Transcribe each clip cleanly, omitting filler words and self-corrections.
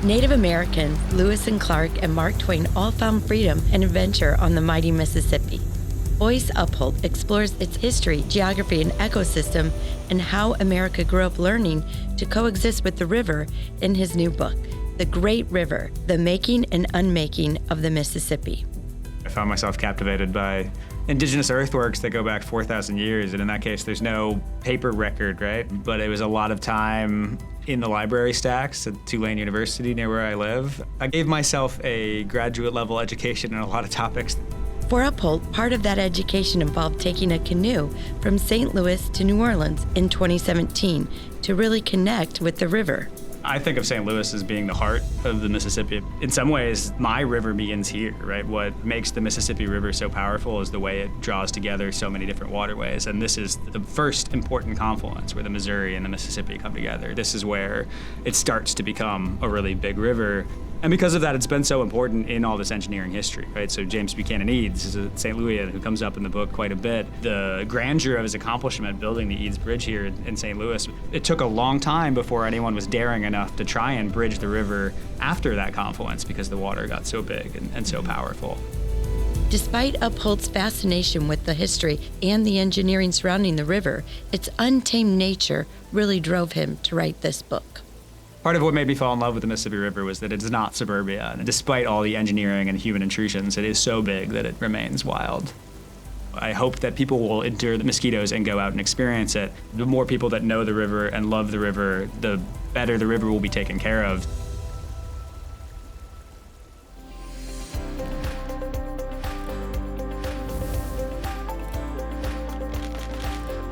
Native Americans, Lewis and Clark and Mark Twain all found freedom and adventure on the mighty Mississippi. Boyce Upholdt explores its history, geography, and ecosystem, and how America grew up learning to coexist with the river in his new book, The Great River, The Making and Unmaking of the Mississippi. I found myself captivated by Indigenous earthworks that go back 4,000 years, and in that case, there's no paper record, right? But it was a lot of time in the library stacks at Tulane University near where I live. I gave myself a graduate level education in a lot of topics. For Upholdt, part of that education involved taking a canoe from St. Louis to New Orleans in 2017 to really connect with the river. I think of St. Louis as being the heart of the Mississippi. In some ways, my river begins here, right? What makes the Mississippi River so powerful is the way it draws together so many different waterways. And this is the first important confluence where the Missouri and the Mississippi come together. This is where it starts to become a really big river. And because of that, it's been so important in all this engineering history, right? So James Buchanan Eads is a St. Louisan who comes up in the book quite a bit. The grandeur of his accomplishment building the Eads Bridge here in St. Louis, it took a long time before anyone was daring enough to try and bridge the river after that confluence because the water got so big and so powerful. Despite Upholdt's fascination with the history and the engineering surrounding the river, its untamed nature really drove him to write this book. Part of what made me fall in love with the Mississippi River was that it's not suburbia. And despite all the engineering and human intrusions, it is so big that it remains wild. I hope that people will endure the mosquitoes and go out and experience it. The more people that know the river and love the river, the better the river will be taken care of.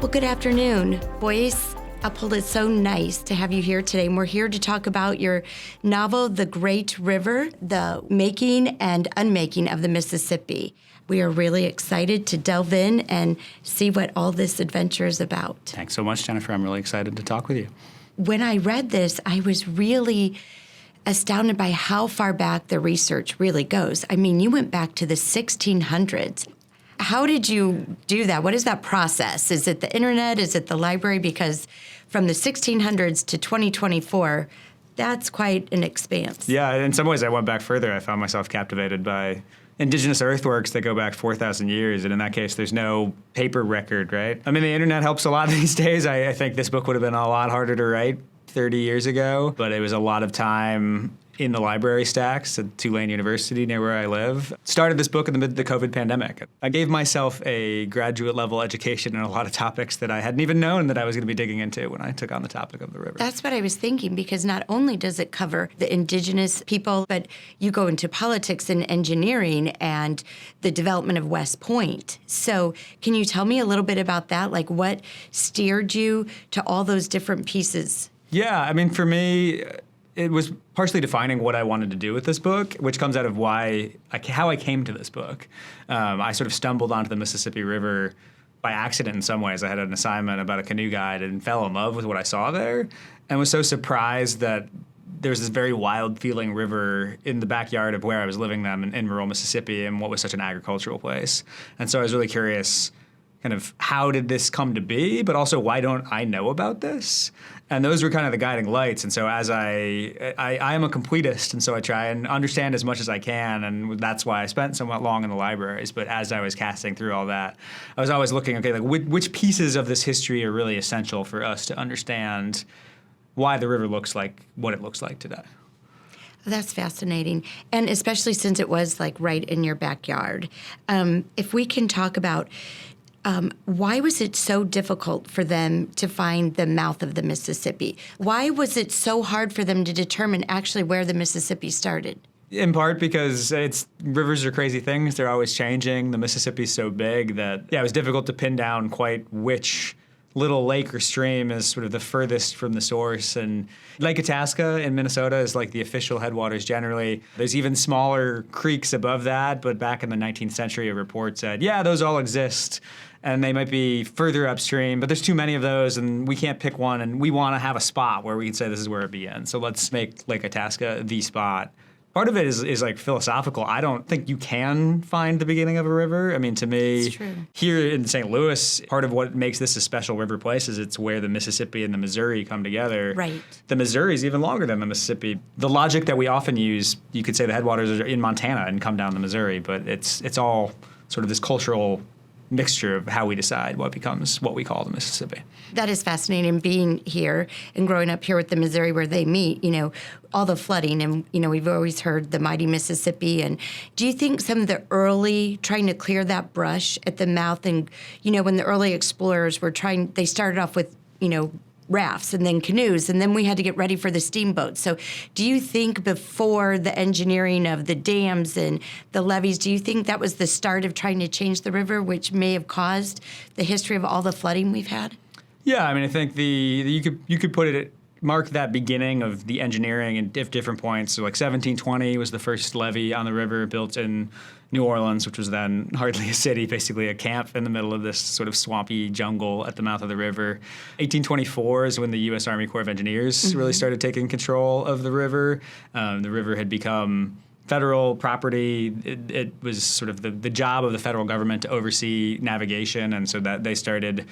Well, good afternoon, Boyce Upholdt. It's so nice to have you here today. And we're here to talk about your novel, The Great River, The Making and Unmaking of the Mississippi. We are really excited to delve in and see what all this adventure is about. Thanks so much, Jennifer. I'm really excited to talk with you. When I read this, I was really astounded by how far back the research really goes. I mean, you went back to the 1600s. How did you do that? What is that process? Is it the internet? Is it the library? Because from the 1600s to 2024, that's quite an expanse. Yeah, in some ways I went back further. I found myself captivated by Indigenous earthworks that go back 4,000 years, and in that case, there's no paper record, right? I mean, the internet helps a lot these days. I think this book would have been a lot harder to write 30 years ago, but it was a lot of time in the library stacks at Tulane University near where I live. Started this book in the COVID pandemic. I gave myself a graduate level education in a lot of topics that I hadn't even known that I was going to be digging into when I took on the topic of the river. That's what I was thinking, because not only does it cover the Indigenous people, but you go into politics and engineering and the development of West Point. So can you tell me a little bit about that? Like, what steered you to all those different pieces? Yeah, I mean, for me, it was partially defining what I wanted to do with this book, which comes out of how I came to this book. I sort of stumbled onto the Mississippi River by accident in some ways. I had an assignment about a canoe guide and fell in love with what I saw there and was so surprised that there's this very wild feeling river in the backyard of where I was living then in rural Mississippi and what was such an agricultural place. And so I was really curious, kind of how did this come to be, but also why don't I know about this? And those were kind of the guiding lights. And so as I am a completist, and so I try and understand as much as I can, and that's why I spent somewhat long in the libraries. But as I was casting through all that, I was always looking, okay, like which pieces of this history are really essential for us to understand why the river looks like what it looks like today. That's fascinating, and especially since it was like right in your backyard. If we can talk about why was it so difficult for them to find the mouth of the Mississippi? Why was it so hard for them to determine actually where the Mississippi started? In part because rivers are crazy things. They're always changing. The Mississippi's so big that, it was difficult to pin down quite which little lake or stream is sort of the furthest from the source. And Lake Itasca in Minnesota is like the official headwaters generally. There's even smaller creeks above that, but back in the 19th century, a report said, yeah, those all exist. And they might be further upstream, but there's too many of those, and we can't pick one, and we want to have a spot where we can say this is where it begins. So let's make Lake Itasca the spot. Part of it is like philosophical. I don't think you can find the beginning of a river. I mean, to me, here in St. Louis, part of what makes this a special river place is it's where the Mississippi and the Missouri come together. Right. The Missouri is even longer than the Mississippi. The logic that we often use, you could say the headwaters are in Montana and come down the Missouri, but it's all sort of this cultural mixture of how we decide what becomes what we call the Mississippi. That is fascinating, being here and growing up here with the Missouri where they meet, all the flooding, and, we've always heard the mighty Mississippi. And do you think some of the early trying to clear that brush at the mouth, and, when the early explorers were they started off with, rafts and then canoes, and then we had to get ready for the steamboats. So do you think before the engineering of the dams and the levees, do you think that was the start of trying to change the river, which may have caused the history of all the flooding we've had? Yeah, I mean, I think you could put it mark that beginning of the engineering at different points. So like 1720 was the first levee on the river built in New Orleans, which was then hardly a city, basically a camp in the middle of this sort of swampy jungle at the mouth of the river. 1824 is when the U.S. Army Corps of Engineers really started taking control of the river. The river had become federal property. It was sort of the job of the federal government to oversee navigation, and so that they started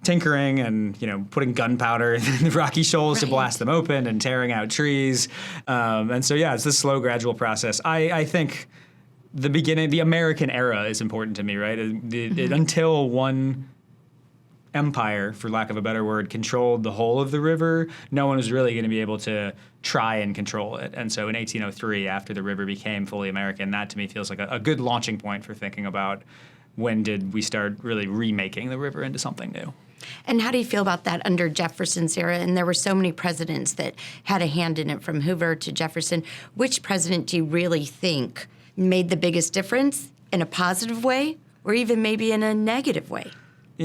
tinkering and putting gunpowder in the rocky shoals to blast them open and tearing out trees. And so, it's this slow, gradual process. I think the beginning, the American era is important to me, right? Until one empire, for lack of a better word, controlled the whole of the river, no one was really going to be able to try and control it. And so in 1803, after the river became fully American, that to me feels like a good launching point for thinking about when did we start really remaking the river into something new. And how do you feel about that under Jefferson's era? And there were so many presidents that had a hand in it, from Hoover to Jefferson. Which president do you really think made the biggest difference in a positive way, or even maybe in a negative way?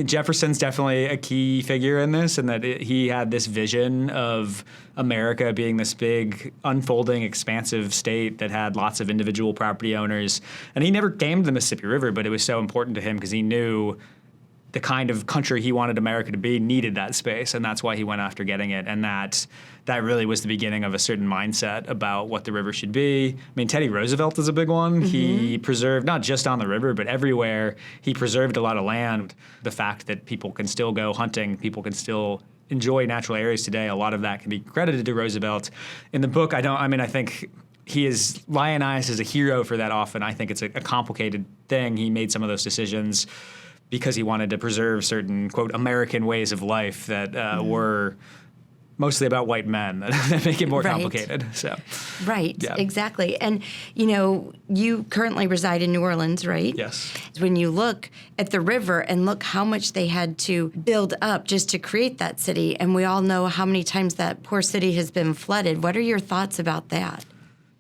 Jefferson's definitely a key figure in this, and that he had this vision of America being this big, unfolding, expansive state that had lots of individual property owners. And he never came to the Mississippi River, but it was so important to him because he knew the kind of country he wanted America to be needed that space, and that's why he went after getting it. And that really was the beginning of a certain mindset about what the river should be. I mean, Teddy Roosevelt is a big one. He preserved, not just on the river, but everywhere, he preserved a lot of land. The fact that people can still go hunting, people can still enjoy natural areas today, a lot of that can be credited to Roosevelt. In the book, I think he is lionized as a hero for that often. I think it's a complicated thing. He made some of those decisions because he wanted to preserve certain, quote, American ways of life that were mostly about white men that make it more complicated. So, right, exactly. And, you currently reside in New Orleans, right? Yes. When you look at the river and look how much they had to build up just to create that city, and we all know how many times that poor city has been flooded, what are your thoughts about that?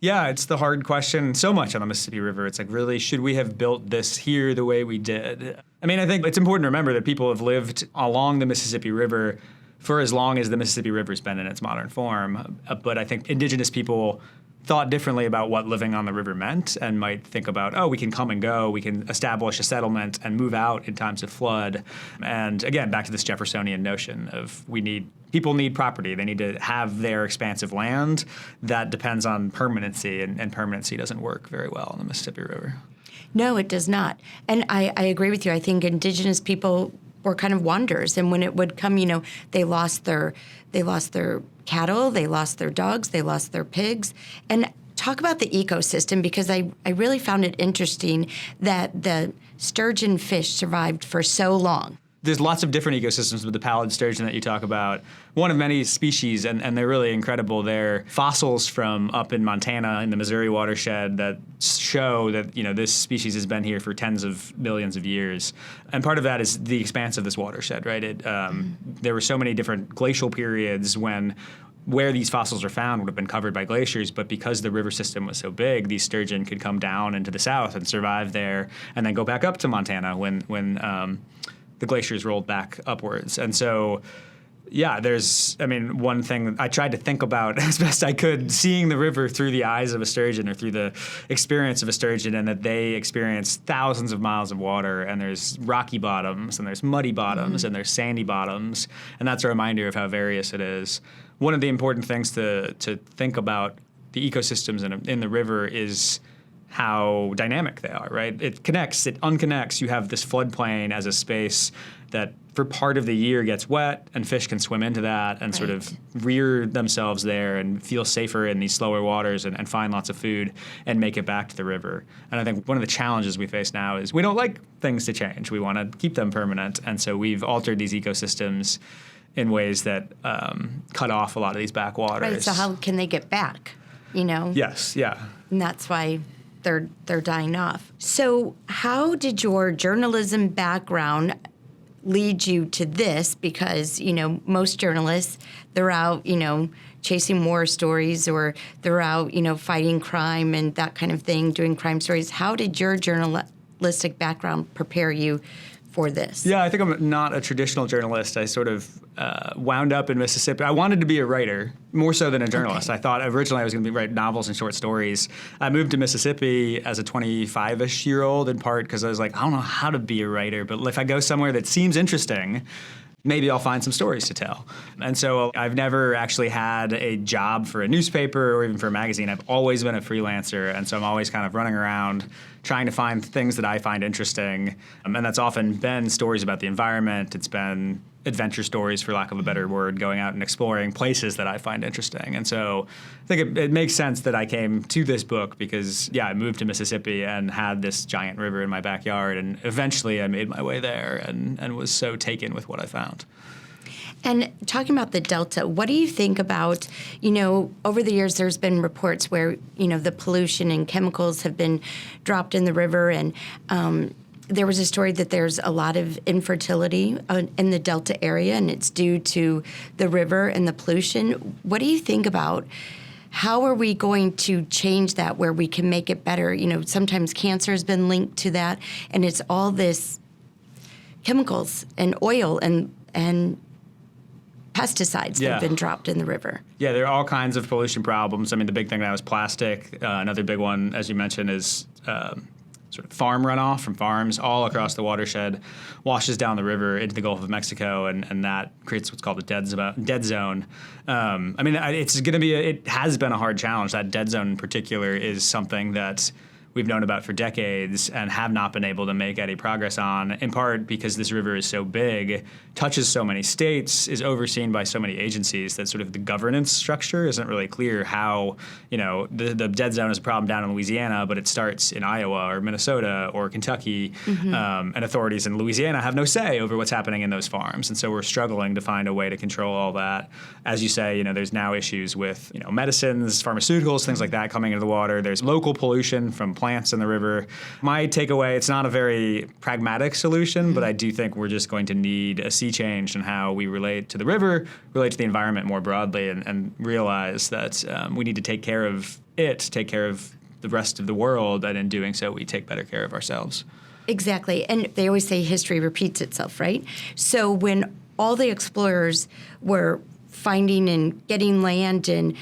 Yeah, it's the hard question so much on the Mississippi River. It's like, really, should we have built this here the way we did? I mean, I think it's important to remember that people have lived along the Mississippi River for as long as the Mississippi River's been in its modern form. But I think indigenous people thought differently about what living on the river meant, and might think about, we can come and go, we can establish a settlement and move out in times of flood. And again, back to this Jeffersonian notion of people need property. They need to have their expansive land. That depends on permanency, and permanency doesn't work very well on the Mississippi River. No, it does not. And I agree with you. I think indigenous people were kind of wanderers, and when it would come, they lost their cattle, they lost their dogs, they lost their pigs. And talk about the ecosystem, because I really found it interesting that the sturgeon fish survived for so long. There's lots of different ecosystems with the pallid sturgeon that you talk about. One of many species, and they're really incredible. They're fossils from up in Montana in the Missouri watershed that show that this species has been here for tens of millions of years. And part of that is the expanse of this watershed, right? There were so many different glacial periods where these fossils are found would have been covered by glaciers, but because the river system was so big, these sturgeon could come down into the south and survive there, and then go back up to Montana when the glaciers rolled back upwards. And so, one thing I tried to think about as best I could, seeing the river through the eyes of a sturgeon, or through the experience of a sturgeon, and that they experience thousands of miles of water, and there's rocky bottoms, and there's muddy bottoms, and there's sandy bottoms, and that's a reminder of how various it is. One of the important things to think about the ecosystems in the river is how dynamic they are, right? It connects, it unconnects. You have this floodplain as a space that for part of the year gets wet, and fish can swim into that and sort of rear themselves there and feel safer in these slower waters and find lots of food and make it back to the river. And I think one of the challenges we face now is we don't like things to change. We want to keep them permanent. And so we've altered these ecosystems in ways that cut off a lot of these backwaters. Right, so how can they get back, Yes, yeah. And that's why they're dying off. So how did your journalism background lead you to this? Because, most journalists, they're out, chasing war stories, or they're out, fighting crime and that kind of thing, doing crime stories. How did your journalistic background prepare you for this? Yeah, I think I'm not a traditional journalist. I sort of wound up in Mississippi. I wanted to be a writer, more so than a journalist. Okay. I thought originally I was going to write novels and short stories. I moved to Mississippi as a 25-ish-year-old, in part because I was like, I don't know how to be a writer, but if I go somewhere that seems interesting, maybe I'll find some stories to tell. And so I've never actually had a job for a newspaper or even for a magazine. I've always been a freelancer, and so I'm always kind of running around trying to find things that I find interesting. And that's often been stories about the environment. It's been adventure stories, for lack of a better word, going out and exploring places that I find interesting. And so I think it makes sense that I came to this book because, I moved to Mississippi and had this giant river in my backyard. And eventually I made my way there and was so taken with what I found. And talking about the Delta, what do you think about, over the years there's been reports where, the pollution and chemicals have been dropped in the river, and there was a story that there's a lot of infertility in the Delta area, and it's due to the river and the pollution. What do you think about how are we going to change that where we can make it better? Sometimes cancer has been linked to that, and it's all this chemicals and oil and pesticides that have been dropped in the river. Yeah, there are all kinds of pollution problems. I mean, the big thing now is plastic. Another big one, as you mentioned, is sort of farm runoff from farms all across the watershed, washes down the river into the Gulf of Mexico, and that creates what's called a dead zone. It has been a hard challenge. That dead zone in particular is something that we've known about for decades and have not been able to make any progress on, in part because this river is so big, touches so many states, is overseen by so many agencies that sort of the governance structure isn't really clear how, the dead zone is a problem down in Louisiana, but it starts in Iowa or Minnesota or Kentucky, and authorities in Louisiana have no say over what's happening in those farms. And so we're struggling to find a way to control all that. As you say, there's now issues with, medicines, pharmaceuticals, things like that coming into the water. There's local pollution from plants in the river. My takeaway, it's not a very pragmatic solution, but I do think we're just going to need a sea change in how we relate to the river, relate to the environment more broadly, and realize that we need to take care of it, take care of the rest of the world, and in doing so, we take better care of ourselves. Exactly. And they always say history repeats itself, right? So when all the explorers were finding and getting land and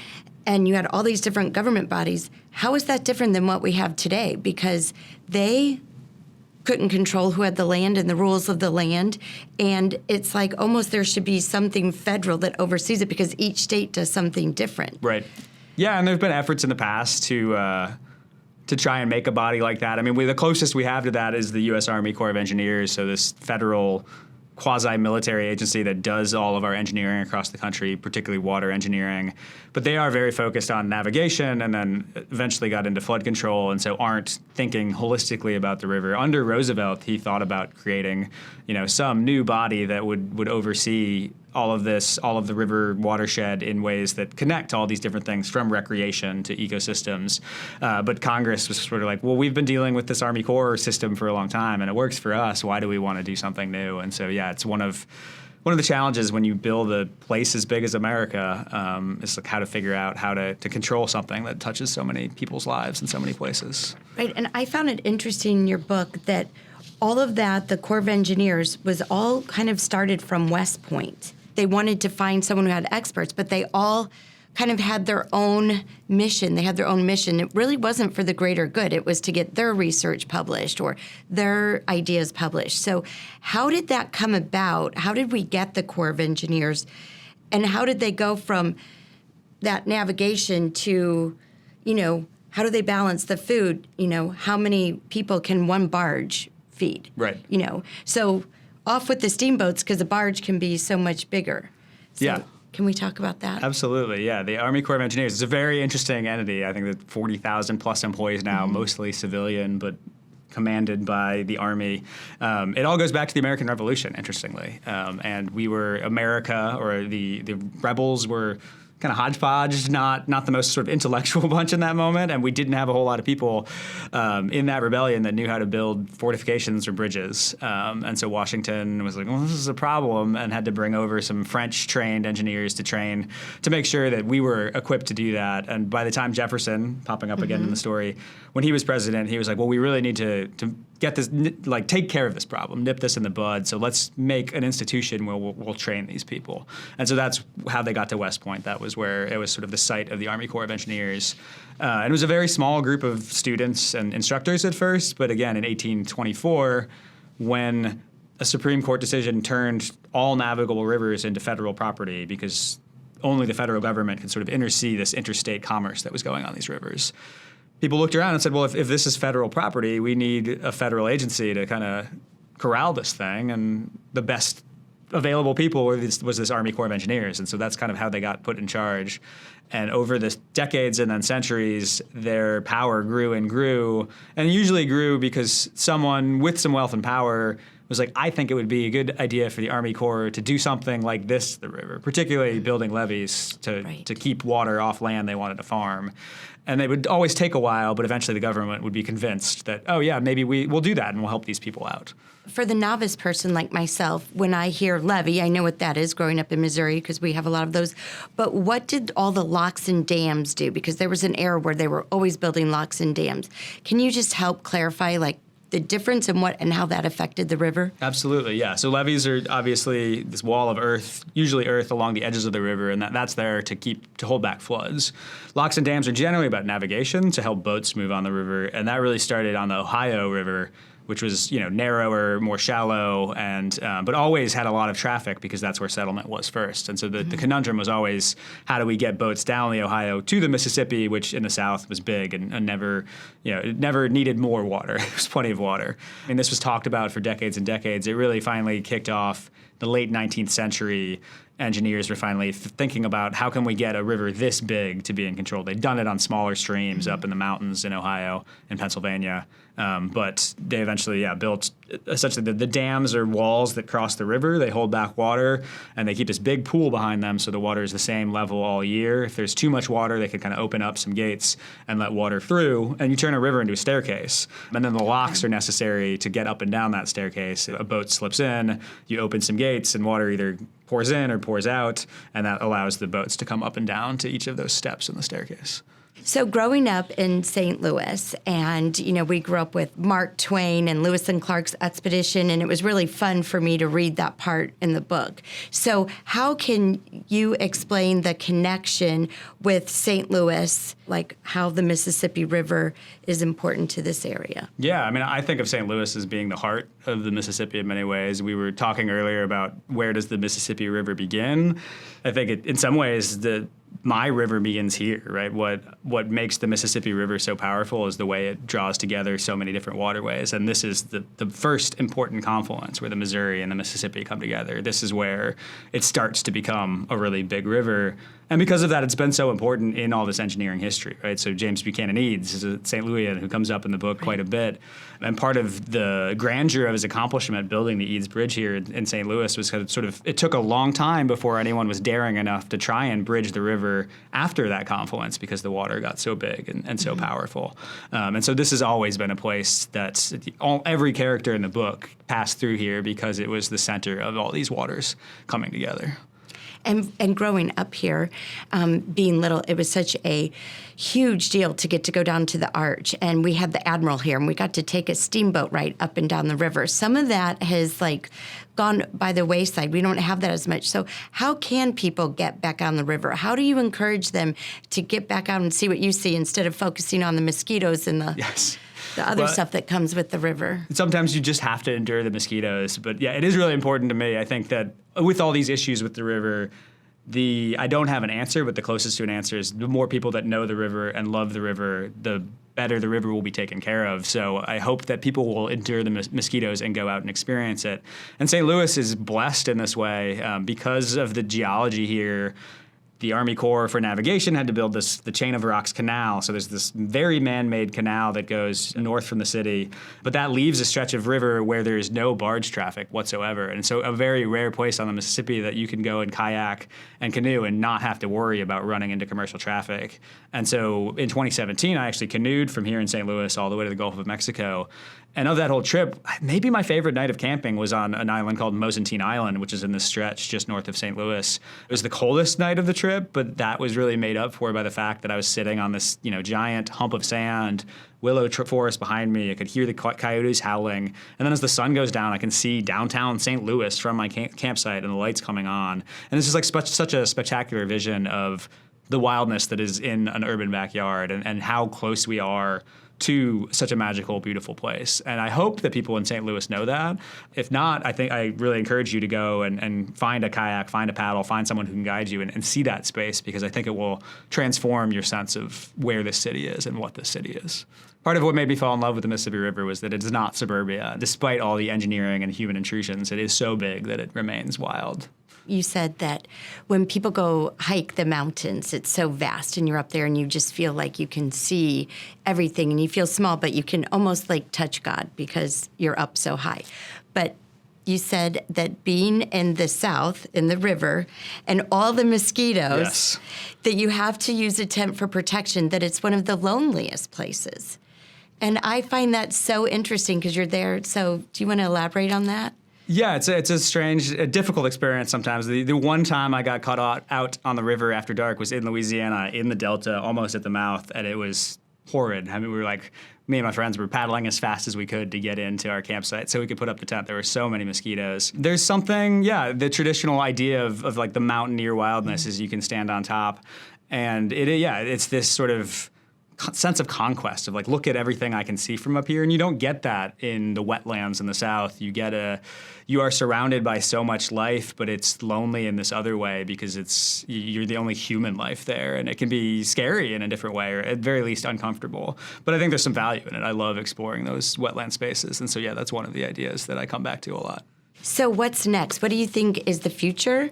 you had all these different government bodies, how is that different than what we have today? Because they couldn't control who had the land and the rules of the land. And it's like almost there should be something federal that oversees it because each state does something different. Right. Yeah, and there's been efforts in the past to try and make a body like that. I mean, the closest we have to that is the U.S. Army Corps of Engineers, so this federal quasi-military agency that does all of our engineering across the country, particularly water engineering. But they are very focused on navigation and then eventually got into flood control, and so aren't thinking holistically about the river. Under Roosevelt, he thought about creating, some new body that would oversee all of the river watershed in ways that connect all these different things from recreation to ecosystems. But Congress was sort of like, well, we've been dealing with this Army Corps system for a long time, and it works for us. Why do we want to do something new? And so, it's one of the challenges when you build a place as big as America, is like how to figure out how to control something that touches so many people's lives in so many places. Right, and I found it interesting in your book that all of that, the Corps of Engineers, was all kind of started from West Point. They wanted to find someone who had experts, but they all kind of had their own mission. They had their own mission. It really wasn't for the greater good. It was to get their research published or their ideas published. So how did that come about? How did we get the Corps of Engineers? And how did they go from that navigation to how do they balance the food? How many people can one barge feed? Right. So off with the steamboats because a barge can be so much bigger. So Yeah. Can we talk about that? Absolutely, yeah. The Army Corps of Engineers is a very interesting entity. I think that 40,000 plus employees now, mostly civilian, but commanded by the Army. It all goes back to the American Revolution, interestingly. And we were America, or the rebels were kind of hodgepodge, not the most sort of intellectual bunch in that moment, and we didn't have a whole lot of people in that rebellion that knew how to build fortifications or bridges. And so Washington was like, well, this is a problem, and had to bring over some French-trained engineers to make sure that we were equipped to do that. And by the time Jefferson, popping up again in the story, when he was president, he was like, well, we really need to get this, take care of this problem, nip this in the bud. So let's make an institution where we'll train these people. And so that's how they got to West Point. That was where it was sort of the site of the Army Corps of Engineers. And it was a very small group of students and instructors at first. But again, in 1824, when a Supreme Court decision turned all navigable rivers into federal property because only the federal government could sort of intersee this interstate commerce that was going on these rivers, people looked around and said, well, if this is federal property, we need a federal agency to kind of corral this thing. And the best available people was this Army Corps of Engineers. And so that's kind of how they got put in charge. And over the decades and then centuries, their power grew and grew. And usually grew because someone with some wealth and power was like, I think it would be a good idea for the Army Corps to do something like this to the river, particularly building levees to keep water off land they wanted to farm. And they would always take a while, but eventually the government would be convinced that, oh, yeah, maybe we'll do that and we'll help these people out. For the novice person like myself, when I hear levee, I know what that is growing up in Missouri because we have a lot of those. But what did all the locks and dams do? Because there was an era where they were always building locks and dams. Can you just help clarify, the difference in what and how that affected the river? Absolutely, yeah. So levees are obviously this wall of earth, usually earth along the edges of the river, and that's there to hold back floods. Locks and dams are generally about navigation to help boats move on the river, and that really started on the Ohio River, which was narrower, more shallow, and but always had a lot of traffic because that's where settlement was first. And so the conundrum was always, how do we get boats down the Ohio to the Mississippi, which in the South was big and never, it never needed more water. There was plenty of water. I mean, this was talked about for decades and decades. It really finally kicked off the late 19th century. Engineers were finally thinking about how can we get a river this big to be in control. They'd done it on smaller streams up in the mountains in Ohio and Pennsylvania, but they eventually built essentially the dams or walls that cross the river. They hold back water, and they keep this big pool behind them so the water is the same level all year. If there's too much water, they can kind of open up some gates and let water through, and you turn a river into a staircase. And then the locks are necessary to get up and down that staircase. A boat slips in, you open some gates, and water either pours in or pours out, and that allows the boats to come up and down to each of those steps in the staircase. So growing up in St. Louis, and, we grew up with Mark Twain and Lewis and Clark's expedition, and it was really fun for me to read that part in the book. So how can you explain the connection with St. Louis, like how the Mississippi River is important to this area? Yeah, I mean, I think of St. Louis as being the heart of the Mississippi in many ways. We were talking earlier about where does the Mississippi River begin. I think in some ways my river begins here, right? What makes the Mississippi River so powerful is the way it draws together so many different waterways. And this is the first important confluence where the Missouri and the Mississippi come together. This is where it starts to become a really big river. And because of that, it's been so important in all this engineering history, right? So James Buchanan Eads is a St. Louisan who comes up in the book quite a bit. And part of the grandeur of his accomplishment building the Eads Bridge here in St. Louis was it took a long time before anyone was daring enough to try and bridge the river after that confluence because the water got so big and so powerful. And so this has always been a place that every character in the book passed through here because it was the center of all these waters coming together. And growing up here, being little, it was such a huge deal to get to go down to the Arch. And we had the Admiral here, and we got to take a steamboat ride up and down the river. Some of that has gone by the wayside. We don't have that as much. So how can people get back on the river? How do you encourage them to get back out and see what you see instead of focusing on the mosquitoes and the... Yes. The other stuff that comes with the river. Sometimes you just have to endure the mosquitoes. But yeah, it is really important to me. I think that with all these issues with the river, I don't have an answer, but the closest to an answer is the more people that know the river and love the river, the better the river will be taken care of. So I hope that people will endure the mosquitoes and go out and experience it. And St. Louis is blessed in this way because of the geology here. The Army Corps for navigation had to build the Chain of Rocks Canal. So there's this very man-made canal that goes north from the city. But that leaves a stretch of river where there is no barge traffic whatsoever. And so a very rare place on the Mississippi that you can go and kayak and canoe and not have to worry about running into commercial traffic. And so in 2017, I actually canoed from here in St. Louis all the way to the Gulf of Mexico. And of that whole trip, maybe my favorite night of camping was on an island called Mosentine Island, which is in this stretch just north of St. Louis. It was the coldest night of the trip, but that was really made up for by the fact that I was sitting on this, giant hump of sand, willow forest behind me. I could hear the coyotes howling. And then as the sun goes down, I can see downtown St. Louis from my campsite and the lights coming on. And it's just like such a spectacular vision of the wildness that is in an urban backyard and how close we are to such a magical, beautiful place. And I hope that people in St. Louis know that. If not, I think I really encourage you to go and find a kayak, find a paddle, find someone who can guide you and see that space, because I think it will transform your sense of where this city is and what this city is. Part of what made me fall in love with the Mississippi River was that it is not suburbia. Despite all the engineering and human intrusions, it is so big that it remains wild. You said that when people go hike the mountains, it's so vast and you're up there and you just feel like you can see everything and you feel small, but you can almost like touch God because you're up so high. But you said that being in the South, in the river, and all the mosquitoes, yes, that you have to use a tent for protection, that it's one of the loneliest places. And I find that so interesting because you're there. So do you want to elaborate on that? Yeah, it's a strange, difficult experience sometimes. The one time I got caught out on the river after dark was in Louisiana, in the Delta, almost at the mouth, and it was horrid. I mean, me and my friends were paddling as fast as we could to get into our campsite so we could put up the tent. There were so many mosquitoes. There's something, the traditional idea of like the mountaineer wildness is you can stand on top. And it's this sort of sense of conquest of like, look at everything I can see from up here. And you don't get that in the wetlands in the South. You are surrounded by so much life, but it's lonely in this other way because you're the only human life there. And it can be scary in a different way, or at very least uncomfortable. But I think there's some value in it. I love exploring those wetland spaces. And so, that's one of the ideas that I come back to a lot. So what's next? What do you think is the future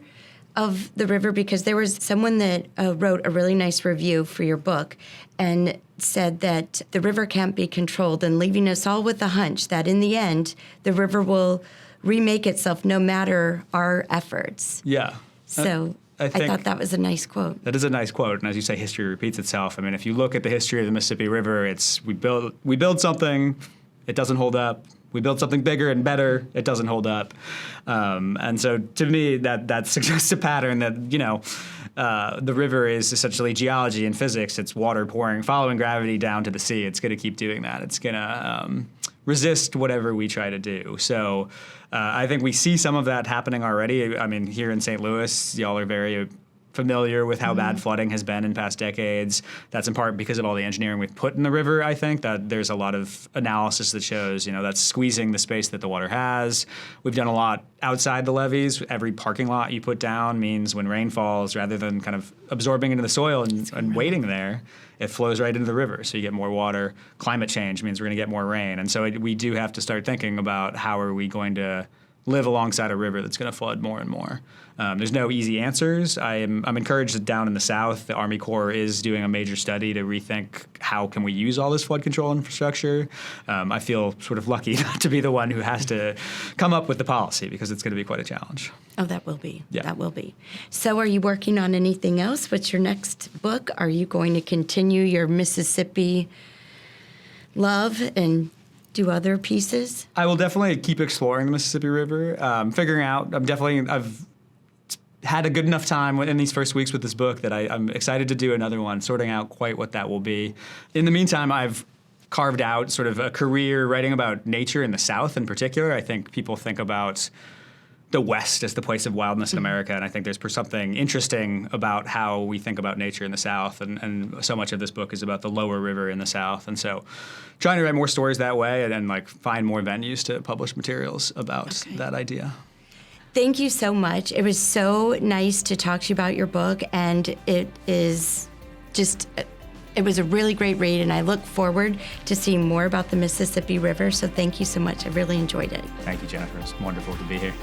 of the river? Because there was someone that wrote a really nice review for your book and said that the river can't be controlled, and leaving us all with the hunch that in the end, the river will remake itself no matter our efforts. Yeah. So I thought that was a nice quote. That is a nice quote. And as you say, history repeats itself. I mean, if you look at the history of the Mississippi River, we build something, it doesn't hold up. We build something bigger and better, it doesn't hold up. And so to me, that suggests a pattern that, the river is essentially geology and physics. It's water following gravity down to the sea. It's going to keep doing that. It's going to resist whatever we try to do. So I think we see some of that happening already. I mean, here in St. Louis, y'all are very familiar with how bad flooding has been in past decades. That's in part because of all the engineering we've put in the river. I think that there's a lot of analysis that shows, that's squeezing the space that the water has. We've done a lot outside the levees. Every parking lot you put down means when rain falls, rather than kind of absorbing into the soil and waiting there, it flows right into the river. So you get more water. Climate change means we're going to get more rain. And so we do have to start thinking about how are we going to live alongside a river that's going to flood more and more. There's no easy answers. I'm encouraged that down in the South, the Army Corps is doing a major study to rethink how can we use all this flood control infrastructure. I feel sort of lucky not to be the one who has to come up with the policy, because it's going to be quite a challenge. Oh, that will be. Yeah. That will be. So are you working on anything else? What's your next book? Are you going to continue your Mississippi love and do other pieces? I will definitely keep exploring the Mississippi River, figuring out. I've had a good enough time in these first weeks with this book that I'm excited to do another one, sorting out quite what that will be. In the meantime, I've carved out sort of a career writing about nature in the South in particular. I think people think about the West as the place of wildness in America, and I think there's something interesting about how we think about nature in the South, and so much of this book is about the lower river in the South, and so trying to write more stories that way and like find more venues to publish materials about that idea. Thank you so much. It was so nice to talk to you about your book, and it was a really great read, and I look forward to seeing more about the Mississippi River, so thank you so much. I really enjoyed it. Thank you, Jennifer. It's wonderful to be here.